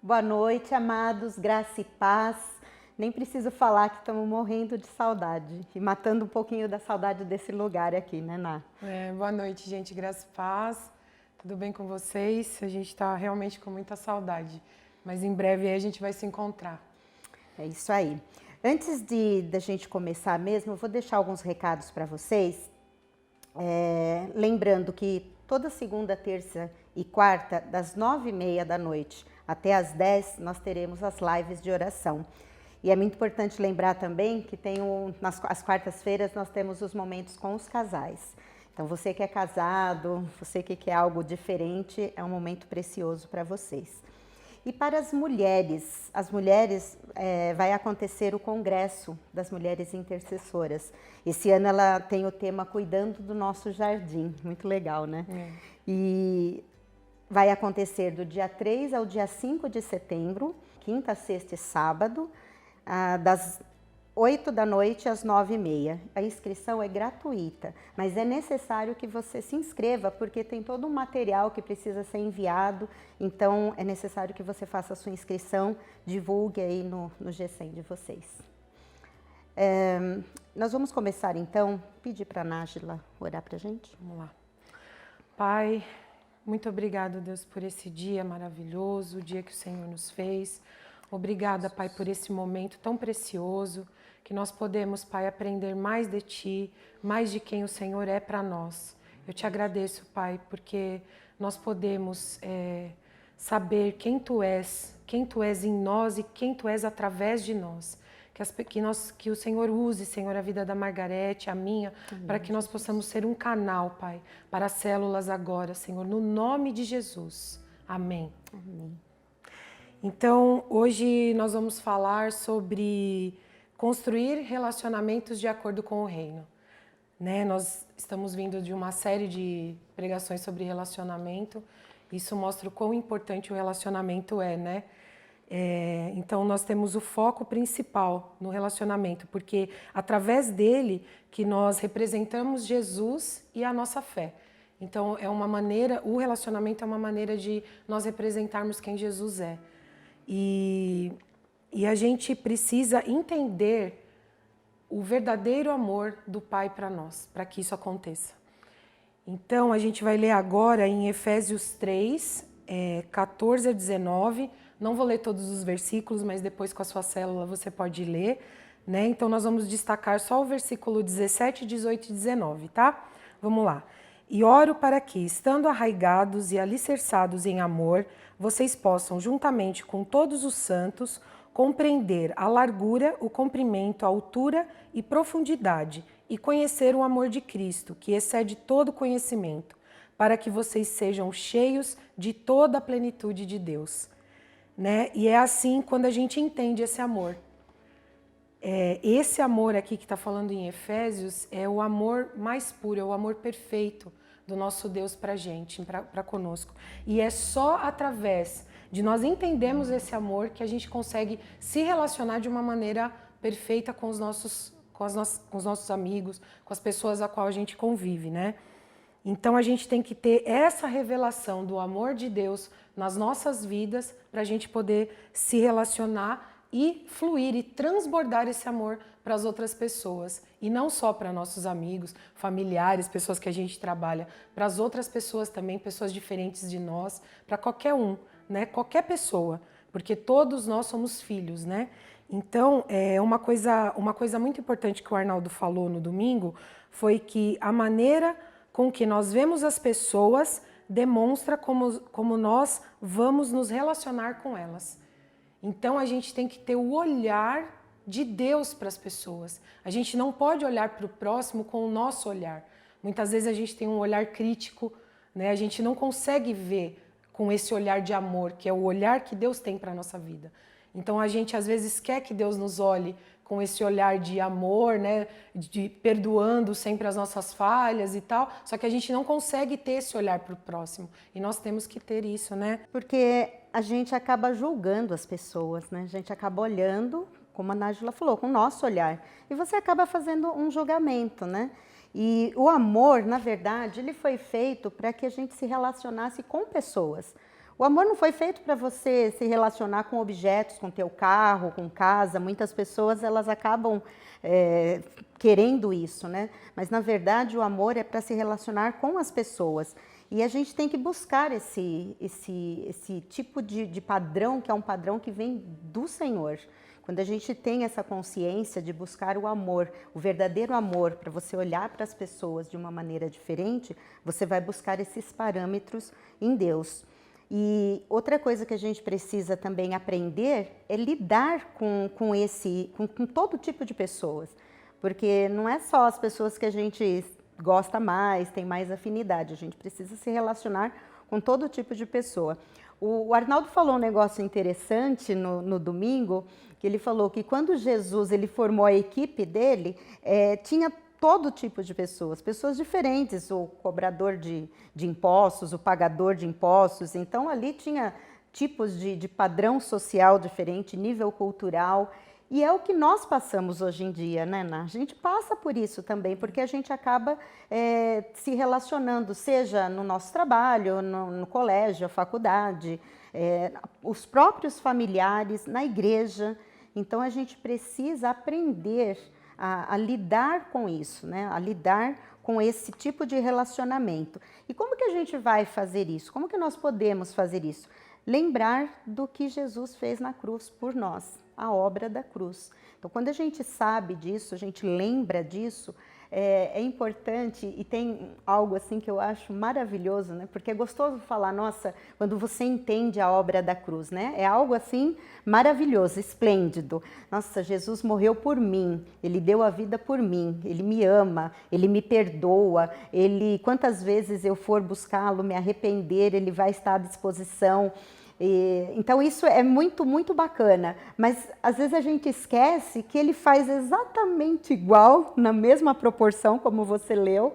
Boa noite, amados, graça e paz. Nem preciso falar que estamos morrendo de saudade e matando um pouquinho da saudade desse lugar aqui, né, Ná? Boa noite, gente, graça e paz. Tudo bem com vocês? A gente está realmente com muita saudade, mas em breve aí a gente vai se encontrar. É isso aí. Antes da gente começar mesmo, eu vou deixar alguns recados para vocês. Lembrando que toda segunda, terça e quarta, das 9h30 da noite até as 10, nós teremos as lives de oração. E é muito importante lembrar também que nas quartas-feiras nós temos os momentos com os casais. Então você que é casado, você que quer algo diferente, é um momento precioso para vocês. E para as mulheres vai acontecer o Congresso das Mulheres Intercessoras. Esse ano ela tem o tema Cuidando do Nosso Jardim, muito legal, né? E vai acontecer do dia 3 ao dia 5 de setembro, quinta, sexta e sábado, das 8 da noite às 9h30. A inscrição é gratuita, mas é necessário que você se inscreva, porque tem todo um material que precisa ser enviado, então é necessário que você faça a sua inscrição, divulgue aí no G100 de vocês. Nós vamos começar então, pedir para a Nájila orar para a gente. Vamos lá. Pai, muito obrigado, Deus, por esse dia maravilhoso, o dia que o Senhor nos fez. Obrigada, Pai, por esse momento tão precioso, que nós podemos, Pai, aprender mais de Ti, mais de quem o Senhor é para nós. Eu te agradeço, Pai, porque nós podemos saber quem Tu és em nós e quem Tu és através de nós. Que o Senhor use, Senhor, a vida da Margarete, a minha, para que nós possamos ser um canal, Pai, para as células agora, Senhor, no nome de Jesus. Amém. Amém. Então, hoje nós vamos falar sobre construir relacionamentos de acordo com o reino. Nós estamos vindo de uma série de pregações sobre relacionamento. Isso mostra o quão importante o relacionamento é, né? Então, nós temos o foco principal no relacionamento, porque através dele que nós representamos Jesus e a nossa fé. Então, o relacionamento é uma maneira de nós representarmos quem Jesus é. E a gente precisa entender o verdadeiro amor do Pai para nós, para que isso aconteça. Então, a gente vai ler agora em Efésios 3, 14 a 19. Não vou ler todos os versículos, mas depois com a sua célula você pode ler, né? Então, nós vamos destacar só o versículo 17, 18 e 19, tá? Vamos lá. E oro para que, estando arraigados e alicerçados em amor, vocês possam, juntamente com todos os santos, compreender a largura, o comprimento, a altura e profundidade, e conhecer o amor de Cristo, que excede todo conhecimento, para que vocês sejam cheios de toda a plenitude de Deus. Né? E é assim quando a gente entende esse amor. Esse amor aqui que está falando em Efésios é o amor mais puro, é o amor perfeito do nosso Deus para a gente, para conosco. E é só através de nós entendermos esse amor que a gente consegue se relacionar de uma maneira perfeita com os nossos amigos, com as pessoas a qual a gente convive, né? Então a gente tem que ter essa revelação do amor de Deus nas nossas vidas para a gente poder se relacionar e fluir e transbordar esse amor para as outras pessoas. E não só para nossos amigos, familiares, pessoas que a gente trabalha, para as outras pessoas também, pessoas diferentes de nós, para qualquer um, né? Qualquer pessoa, porque todos nós somos filhos, né? Então, uma coisa muito importante que o Arnaldo falou no domingo foi que a maneira com que nós vemos as pessoas demonstra como nós vamos nos relacionar com elas. Então, a gente tem que ter o olhar de Deus para as pessoas. A gente não pode olhar para o próximo com o nosso olhar. Muitas vezes a gente tem um olhar crítico, né? A gente não consegue ver com esse olhar de amor, que é o olhar que Deus tem para a nossa vida. Então, a gente às vezes quer que Deus nos olhe com esse olhar de amor, né, de perdoando sempre as nossas falhas e tal, só que a gente não consegue ter esse olhar para o próximo, e nós temos que ter isso, né? Porque a gente acaba julgando as pessoas, né? A gente acaba olhando, como a Nájila falou, com o nosso olhar, e você acaba fazendo um julgamento, né? E o amor, na verdade, ele foi feito para que a gente se relacionasse com pessoas. O amor não foi feito para você se relacionar com objetos, com teu carro, com casa. Muitas pessoas elas acabam querendo isso, né? Mas na verdade o amor é para se relacionar com as pessoas. E a gente tem que buscar esse tipo de padrão, que é um padrão que vem do Senhor. Quando a gente tem essa consciência de buscar o amor, o verdadeiro amor, para você olhar para as pessoas de uma maneira diferente, você vai buscar esses parâmetros em Deus. E outra coisa que a gente precisa também aprender é lidar com todo tipo de pessoas. Porque não é só as pessoas que a gente gosta mais, tem mais afinidade, a gente precisa se relacionar com todo tipo de pessoa. O Arnaldo falou um negócio interessante no domingo, que ele falou que quando Jesus ele formou a equipe dele, tinha todo tipo de pessoas, pessoas diferentes, o cobrador de impostos, o pagador de impostos, então ali tinha tipos de padrão social diferente, nível cultural, e é o que nós passamos hoje em dia, né, Ná? A gente passa por isso também, porque a gente acaba se relacionando, seja no nosso trabalho, no colégio, a faculdade, os próprios familiares, na igreja. Então a gente precisa aprender a lidar com isso, né? A lidar com esse tipo de relacionamento. E como que a gente vai fazer isso? Como que nós podemos fazer isso? Lembrar do que Jesus fez na cruz por nós, a obra da cruz. Então, quando a gente sabe disso, a gente lembra disso, é importante e tem algo assim que eu acho maravilhoso, né? Porque é gostoso falar, nossa, quando você entende a obra da cruz, né? É algo assim maravilhoso, esplêndido. Nossa, Jesus morreu por mim, Ele deu a vida por mim, Ele me ama, Ele me perdoa, quantas vezes eu for buscá-lo, me arrepender, Ele vai estar à disposição. Então isso é muito, muito bacana, mas às vezes a gente esquece que ele faz exatamente igual, na mesma proporção como você leu,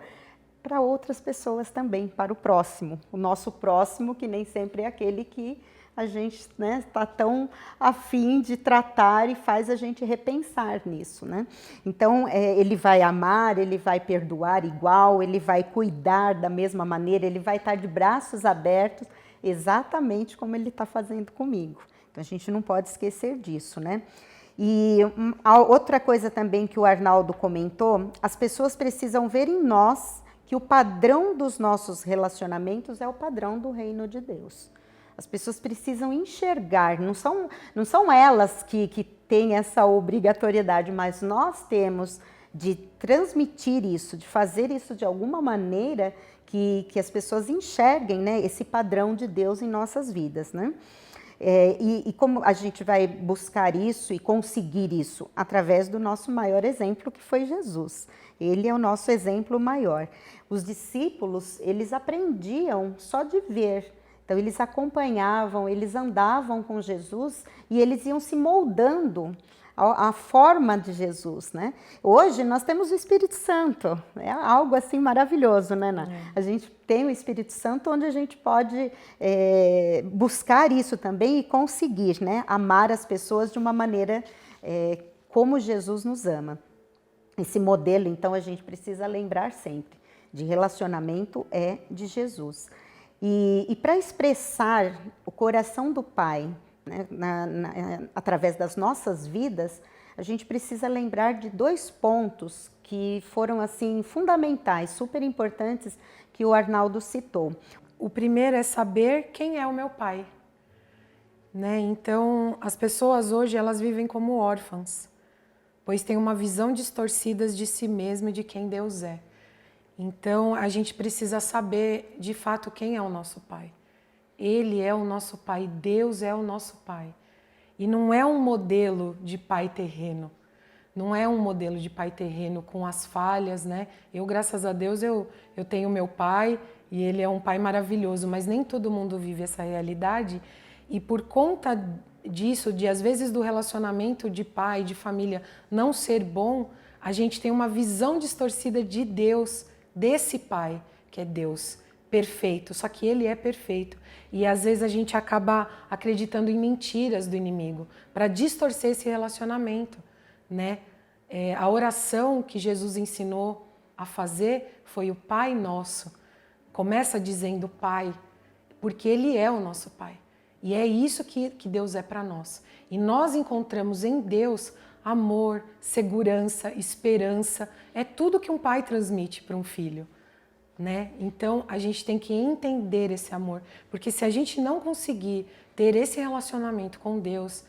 para outras pessoas também, para o próximo. O nosso próximo, que nem sempre é aquele que a gente está tão afim de tratar e faz a gente repensar nisso, né? Então, ele vai amar, ele vai perdoar igual, ele vai cuidar da mesma maneira, ele vai estar de braços abertos, exatamente como ele está fazendo comigo. Então, a gente não pode esquecer disso, né? E a outra coisa também que o Arnaldo comentou, as pessoas precisam ver em nós que o padrão dos nossos relacionamentos é o padrão do reino de Deus. As pessoas precisam enxergar, não são elas que têm essa obrigatoriedade, mas nós temos de transmitir isso, de fazer isso de alguma maneira que as pessoas enxerguem, né, esse padrão de Deus em nossas vidas, né? E como a gente vai buscar isso e conseguir isso? Através do nosso maior exemplo, que foi Jesus. Ele é o nosso exemplo maior. Os discípulos, eles aprendiam só de ver. Então, eles acompanhavam, eles andavam com Jesus e eles iam se moldando a forma de Jesus, né? Hoje nós temos o Espírito Santo, é algo assim maravilhoso, né, Ná? A gente tem o Espírito Santo onde a gente pode buscar isso também e conseguir, né? Amar as pessoas de uma maneira como Jesus nos ama. Esse modelo, então, a gente precisa lembrar sempre, de relacionamento é de Jesus. E para expressar o coração do Pai, né, através das nossas vidas, a gente precisa lembrar de 2 pontos que foram assim fundamentais, super importantes, que o Arnaldo citou. O primeiro é saber quem é o meu Pai, né? Então, as pessoas hoje elas vivem como órfãs, pois têm uma visão distorcida de si mesma e de quem Deus é. Então, a gente precisa saber de fato quem é o nosso Pai. Ele é o nosso Pai, Deus é o nosso Pai. E não é um modelo de pai terreno, não é um modelo de pai terreno com as falhas, né? Eu, graças a Deus, eu tenho meu pai e ele é um pai maravilhoso, mas nem todo mundo vive essa realidade. E por conta disso, de às vezes do relacionamento de pai, de família não ser bom, a gente tem uma visão distorcida de Deus, desse Pai, que é Deus, perfeito, só que Ele é perfeito. E às vezes a gente acaba acreditando em mentiras do inimigo para distorcer esse relacionamento, né? A oração que Jesus ensinou a fazer foi o Pai Nosso. Começa dizendo Pai, porque Ele é o nosso Pai. E é isso que Deus é para nós. E nós encontramos em Deus amor, segurança, esperança. É tudo que um pai transmite para um filho, né? Então a gente tem que entender esse amor, porque se a gente não conseguir ter esse relacionamento com Deus,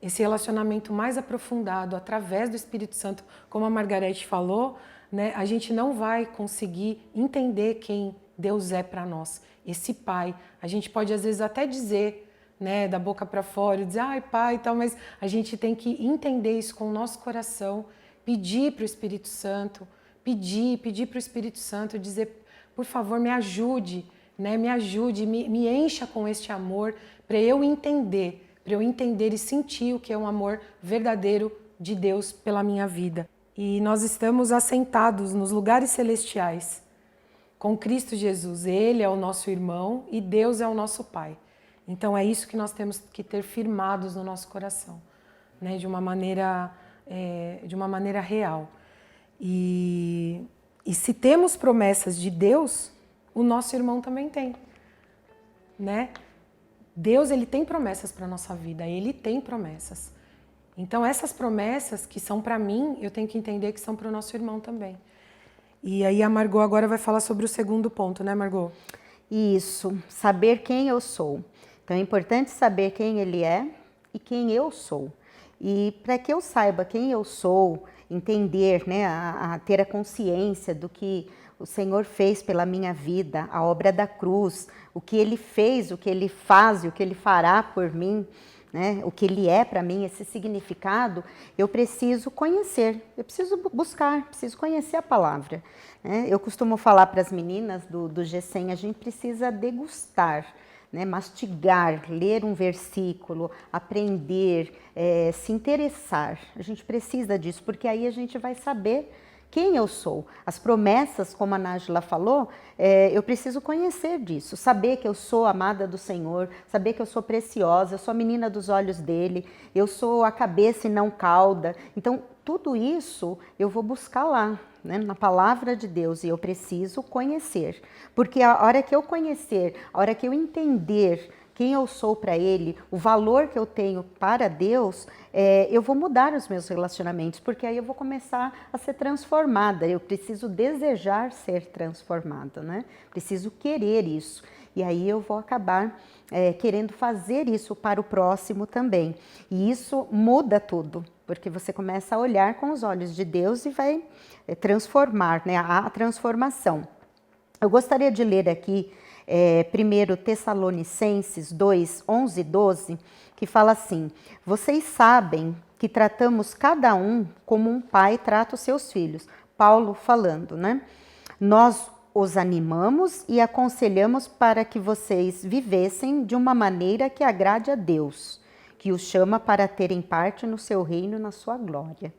esse relacionamento mais aprofundado através do Espírito Santo, como a Margarete falou, né? A gente não vai conseguir entender quem Deus é para nós. Esse Pai, a gente pode às vezes até dizer, né, da boca para fora, dizer, ai Pai e tal, mas a gente tem que entender isso com o nosso coração, pedir para o Espírito Santo, pedir para o Espírito Santo, dizer, por favor, me ajude, né, me encha com este amor, para eu entender e sentir o que é um amor verdadeiro de Deus pela minha vida. E nós estamos assentados nos lugares celestiais, com Cristo Jesus. Ele é o nosso irmão e Deus é o nosso Pai. Então é isso que nós temos que ter firmados no nosso coração, né? De uma maneira real. E se temos promessas de Deus, o nosso irmão também tem, né? Deus, ele tem promessas para a nossa vida, ele tem promessas. Então essas promessas que são para mim, eu tenho que entender que são para o nosso irmão também. E aí a Margot agora vai falar sobre o segundo ponto, né, Margot? Isso, saber quem eu sou. Então é importante saber quem ele é e quem eu sou. E para que eu saiba quem eu sou, entender, né, a ter a consciência do que o Senhor fez pela minha vida, a obra da cruz, o que Ele fez, o que Ele faz e o que Ele fará por mim, né, o que Ele é para mim, esse significado, eu preciso conhecer, eu preciso buscar, preciso conhecer a palavra. Né? Eu costumo falar para as meninas do G100, a gente precisa degustar, né, mastigar, ler um versículo, aprender, se interessar. A gente precisa disso, porque aí a gente vai saber quem eu sou. As promessas, como a Nájila falou, eu preciso conhecer disso, saber que eu sou amada do Senhor, saber que eu sou preciosa, eu sou a menina dos olhos dele, eu sou a cabeça e não cauda. Então, tudo isso eu vou buscar lá, né, na palavra de Deus, e eu preciso conhecer. Porque a hora que eu conhecer, a hora que eu entender quem eu sou para Ele, o valor que eu tenho para Deus, eu vou mudar os meus relacionamentos, porque aí eu vou começar a ser transformada. Eu preciso desejar ser transformada, né? Preciso querer isso. E aí eu vou acabar querendo fazer isso para o próximo também. E isso muda tudo, porque você começa a olhar com os olhos de Deus e vai transformar, né? A transformação. Eu gostaria de ler aqui 1 Tessalonicenses 2, 11 e 12, que fala assim: vocês sabem que tratamos cada um como um pai trata os seus filhos. Paulo falando, né? Nós os animamos e aconselhamos para que vocês vivessem de uma maneira que agrade a Deus, que os chama para terem parte no seu reino, na sua glória.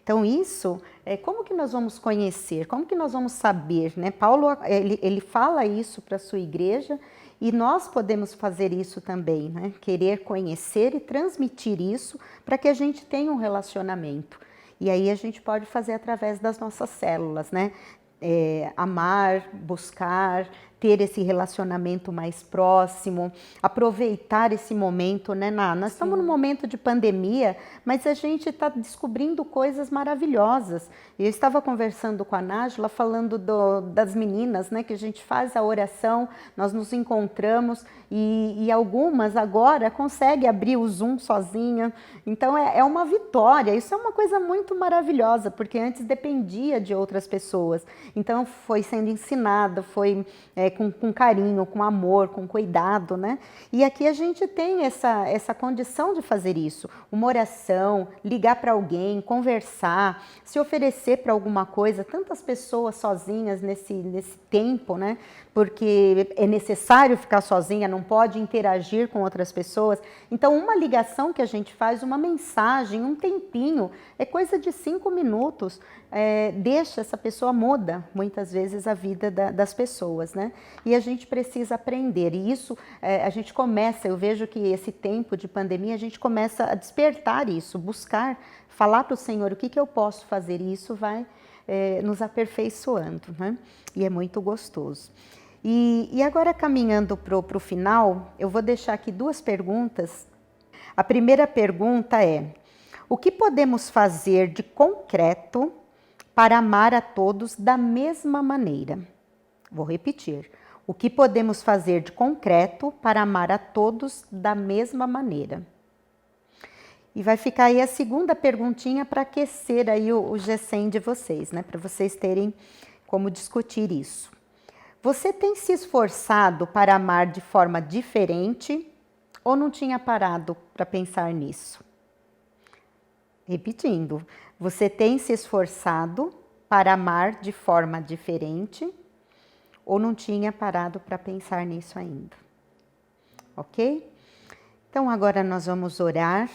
Então isso, como que nós vamos conhecer, como que nós vamos saber, né? Paulo, ele fala isso para a sua igreja e nós podemos fazer isso também, né? Querer conhecer e transmitir isso para que a gente tenha um relacionamento. E aí a gente pode fazer através das nossas células, né? Amar, buscar, ter esse relacionamento mais próximo, aproveitar esse momento, né, Ná? Nós estamos num momento de pandemia, mas a gente está descobrindo coisas maravilhosas. Eu estava conversando com a Nájila, falando das meninas, né, que a gente faz a oração, nós nos encontramos e algumas agora conseguem abrir o Zoom sozinha. Então é uma vitória, isso é uma coisa muito maravilhosa, porque antes dependia de outras pessoas. Então foi sendo ensinada, foi com carinho, com amor, com cuidado, né? E aqui a gente tem essa condição de fazer isso. Uma oração, ligar para alguém, conversar, se oferecer para alguma coisa. Tantas pessoas sozinhas nesse tempo, né? Porque é necessário ficar sozinha, não pode interagir com outras pessoas. Então, uma ligação que a gente faz, uma mensagem, um tempinho, é coisa de 5 minutos, deixa essa pessoa, muda muitas vezes a vida das pessoas, né? E a gente precisa aprender, e isso a gente começa, eu vejo que esse tempo de pandemia, a gente começa a despertar isso, buscar, falar para o Senhor o que eu posso fazer, e isso vai nos aperfeiçoando, né? E é muito gostoso. E agora, caminhando para o final, eu vou deixar aqui 2 perguntas. A primeira pergunta é: o que podemos fazer de concreto para amar a todos da mesma maneira? Vou repetir. O que podemos fazer de concreto para amar a todos da mesma maneira? E vai ficar aí a segunda perguntinha para aquecer aí o G100 de vocês, né? Para vocês terem como discutir isso. Você tem se esforçado para amar de forma diferente ou não tinha parado para pensar nisso? Repetindo, você tem se esforçado para amar de forma diferente ou não tinha parado para pensar nisso ainda? Ok? Então agora nós vamos orar,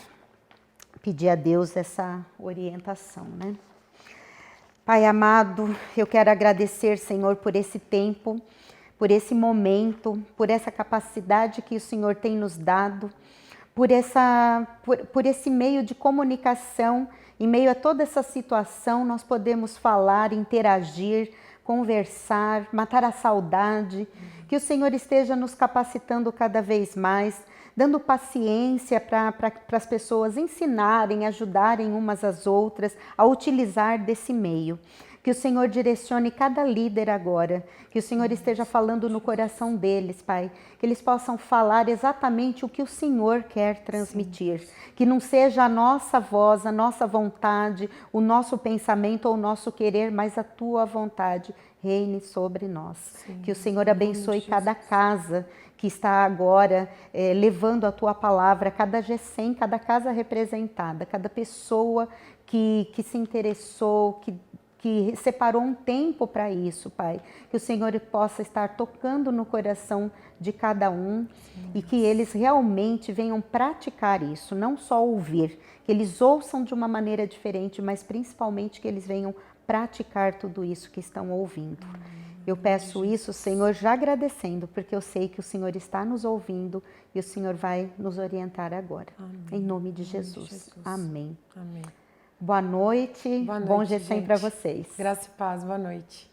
pedir a Deus essa orientação, né? Pai amado, eu quero agradecer, Senhor, por esse tempo, por esse momento, por essa capacidade que o Senhor tem nos dado, por esse meio de comunicação. Em meio a toda essa situação, nós podemos falar, interagir, conversar, matar a saudade. Que o Senhor esteja nos capacitando cada vez mais, dando paciência para as pessoas ensinarem, ajudarem umas às outras a utilizar desse meio. Que o Senhor direcione cada líder agora, que o Senhor esteja falando no coração deles, Pai, que eles possam falar exatamente o que o Senhor quer transmitir, que não seja a nossa voz, a nossa vontade, o nosso pensamento ou o nosso querer, mas a Tua vontade reine sobre nós. Sim. Que o Senhor abençoe cada casa que está agora levando a Tua palavra, cada G100, cada casa representada, cada pessoa que se interessou, que separou um tempo para isso, Pai. Que o Senhor possa estar tocando no coração de cada um. Sim. E que eles realmente venham praticar isso, não só ouvir, que eles ouçam de uma maneira diferente, mas principalmente que eles venham praticar tudo isso que estão ouvindo. Eu peço isso, Senhor, já agradecendo, porque eu sei que o Senhor está nos ouvindo e o Senhor vai nos orientar agora. Amém. Em nome de Jesus. Amém. Amém. Boa noite. Bom G100 para vocês. Graça e paz, boa noite.